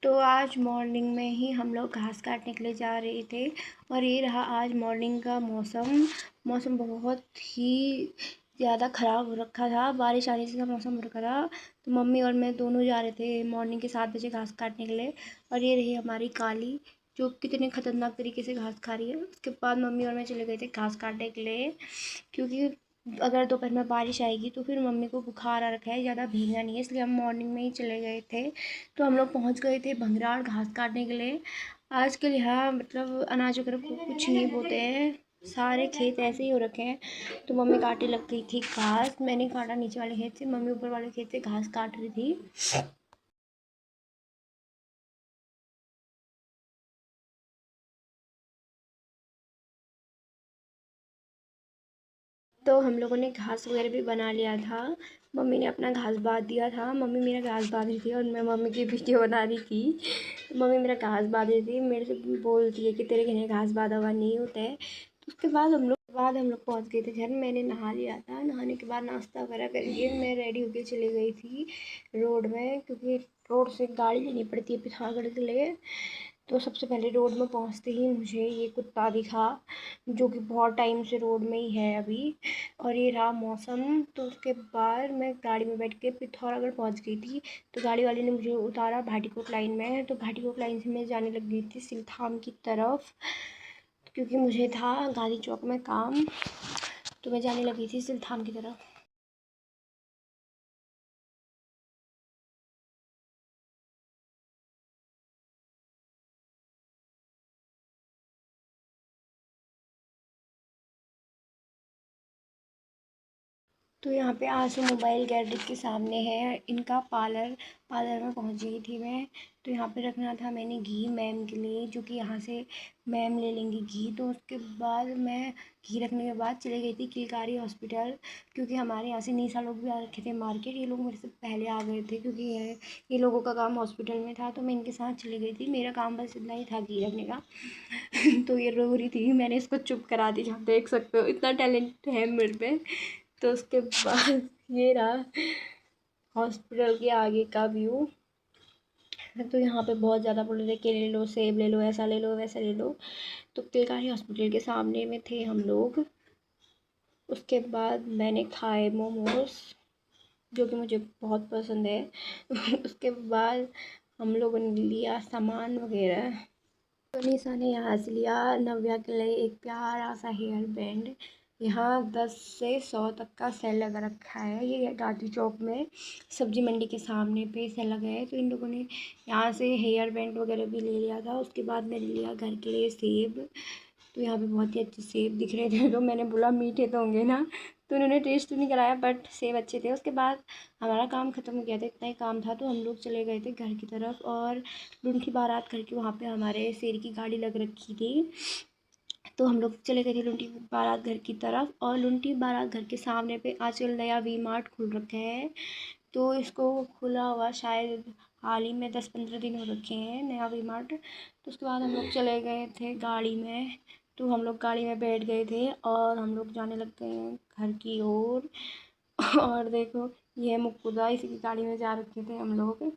तो आज मॉर्निंग में ही हम लोग घास काटने के लिए जा रहे थे और ये रहा आज मॉर्निंग का मौसम बहुत ही ज़्यादा ख़राब हो रखा था। बारिश आने से मौसम हो रखा था। तो मम्मी और मैं दोनों जा रहे थे मॉर्निंग के 7 बजे घास काटने के लिए। और ये रही हमारी काली, जो कितने ख़तरनाक तरीके से घास खा रही है। उसके बाद मम्मी और मैं चले गए थे घास काटने के लिए, क्योंकि अगर दोपहर में बारिश आएगी तो फिर मम्मी को बुखार आ रखा है, ज़्यादा भीगना नहीं है, इसलिए हम मॉर्निंग में ही चले गए थे। तो हम लोग पहुंच गए थे भंगराड़ घास काटने के लिए। आजकल यहाँ मतलब अनाज वगैरह को कुछ नहीं बोते हैं, सारे खेत ऐसे ही हो रखे हैं। तो मम्मी काटने लग गई थी घास। मैंने काटा नीचे वाले खेत से, मम्मी ऊपर वाले खेत से घास काट रही थी। तो हम लोगों ने घास वगैरह भी बना लिया था। मम्मी ने अपना घास बाँध दिया था। मम्मी मेरा घास बाँध रही थी और मैं मम्मी की वीडियो बना रही थी। मम्मी मेरा घास बाँध रही थी, मेरे से बोलती है कि तेरे घर घास बाँधा हुआ नहीं होता है। तो उसके बाद हम लोग पहुँच गए थे घर। मैंने नहा लिया था। नहाने के बाद नाश्ता वगैरह करके मैं रेडी होके चली गई थी रोड में, क्योंकि रोड से गाड़ी लेनी पड़ती है पिथौरागढ़ के लिए। तो सबसे पहले रोड में पहुंचते ही मुझे ये कुत्ता दिखा, जो कि बहुत टाइम से रोड में ही है अभी। और ये रहा मौसम। तो उसके बाद मैं गाड़ी में बैठ के पिथौरागढ़ पहुंच गई थी। तो गाड़ी वाले ने मुझे उतारा भाटीकोट लाइन में। तो भाटीकोट लाइन से मैं जाने लग गई थी सिलथाम की तरफ, क्योंकि मुझे था गांधी चौक में काम। तो मैं जाने लगी थी सिलथाम की तरफ। तो यहाँ पे आंसू मोबाइल गैलरी के सामने है इनका पार्लर। पार्लर में पहुँच गई थी मैं। तो यहाँ पे रखना था मैंने घी मैम के लिए, जो कि यहाँ से मैम ले लेंगी घी। तो उसके बाद मैं घी रखने के बाद चली गई थी किलकारी हॉस्पिटल, क्योंकि हमारे यहाँ से निशा लोग भी आ रखे थे मार्केट। ये लोग मेरे से पहले आ गए थे, क्योंकि ये लोगों का काम हॉस्पिटल में था। तो मैं इनके साथ चली गई थी। मेरा काम बस इतना ही था घी रखने का। तो ये रो रही थी, मैंने इसको चुप करा दी। आप देख सकते हो इतना टैलेंट है मेरे पे। तो उसके बाद ये रहा हॉस्पिटल के आगे का व्यू। तो यहाँ पे बहुत ज़्यादा बोल रहे थे केले ले लो, सेब ले लो, ऐसा ले लो, वैसा ले लो। तो तिलकारी हॉस्पिटल के सामने में थे हम लोग। उसके बाद मैंने खाए मोमोज, जो कि मुझे बहुत पसंद है। उसके बाद हम लोगों ने लिया सामान वगैरह। तो निशा ने यहाँ से लिया नव्या के लिए एक प्यारा सा हेयर बैंड। यहाँ 10 से 100 तक का सेल लगा रखा है। ये गांधी चौक में सब्जी मंडी के सामने पे सेल लगा है। तो इन लोगों ने यहाँ से हेयर बैंड वगैरह भी ले लिया था। उसके बाद मैंने लिया घर के लिए सेब। तो यहाँ पे बहुत ही अच्छे सेब दिख रहे थे, तो मैंने बोला मीठे तो होंगे ना। तो उन्होंने टेस्ट तो नहीं कराया, बट सेब अच्छे थे। उसके बाद हमारा काम ख़त्म हो गया था, इतना ही काम था। तो हम लोग चले गए थे घर की तरफ। और लुंठी बारात करके वहाँ पे हमारे शेर की गाड़ी लग रखी थी। तो हम लोग चले गए थे लुंठी बारात घर की तरफ। और लुंठी बारात घर के सामने पे आजकल नया वी मार्ट खुल रखा है। तो इसको खुला हुआ शायद हाल ही में 10-15 दिन हो रखे हैं, नया वी मार्ट। तो उसके बाद हम लोग चले गए थे गाड़ी में। तो हम लोग गाड़ी में बैठ गए थे और हम लोग जाने लग गए हैं घर की ओर। और देखो ये मुकुदा, इसी की गाड़ी में जा रखे थे हम लोग।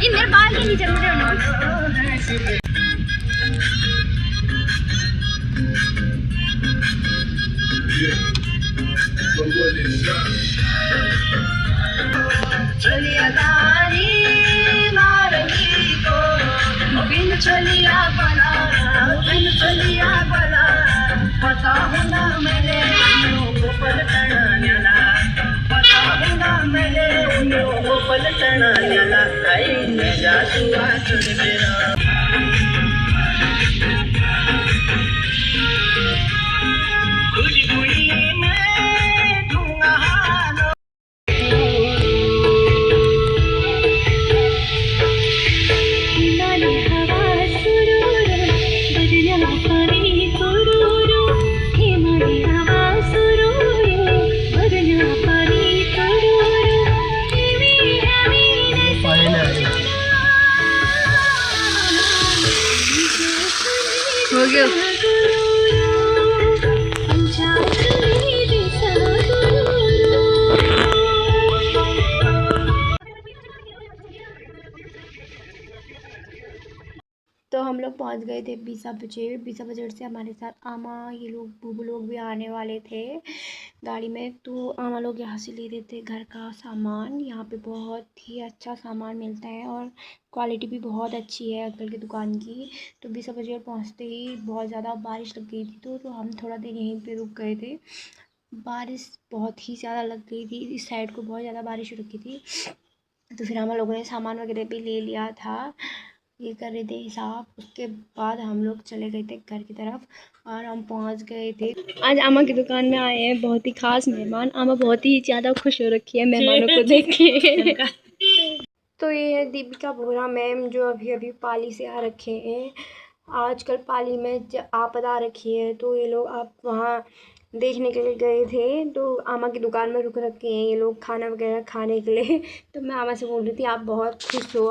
इधर बाल के नीचे मुझे ना चलिया दारी मारगी को बिन चलिया बला पता होना मैंने उन्हों पलटना पता होना मैंने उन्हों पलटना आई जा सुआ चुन मेरा हो गया। तो हम लोग पहुंच गए थे बीसा बजट से हमारे साथ आमा ये लोग बूबू लोग भी आने वाले थे गाड़ी में। तो आमा लोग यहाँ से ले रहे थे घर का सामान। यहाँ पे बहुत ही अच्छा सामान मिलता है और क्वालिटी भी बहुत अच्छी है अंकल की दुकान की। तो बीसा बजट पहुँचते ही बहुत ज़्यादा बारिश लग गई थी तो हम थोड़ा देर यहीं पे रुक गए थे। बारिश बहुत ही ज़्यादा लग गई थी, इस साइड को बहुत ज़्यादा बारिश हो रखी थी। तो फिर हम लोगों ने सामान वगैरह भी ले लिया था, ये कर रहे थे हिसाब। उसके बाद हम लोग चले गए थे घर की तरफ और हम पहुंच गए थे। आज आमा की दुकान में आए हैं बहुत ही खास मेहमान। आमा बहुत ही ज़्यादा खुश हो रखी है मेहमानों को देख के। तो ये है दीपिका बोरा मैम जो अभी अभी पाली से आ रखे हैं। आजकल पाली में आपदा आ रखी है तो ये लोग आप वहाँ देखने के लिए गए थे। तो आमा की दुकान में रुक रखे हैं ये लोग खाना वगैरह खाने के लिए। तो मैं आमा से बोल रही थी आप बहुत खुश हो।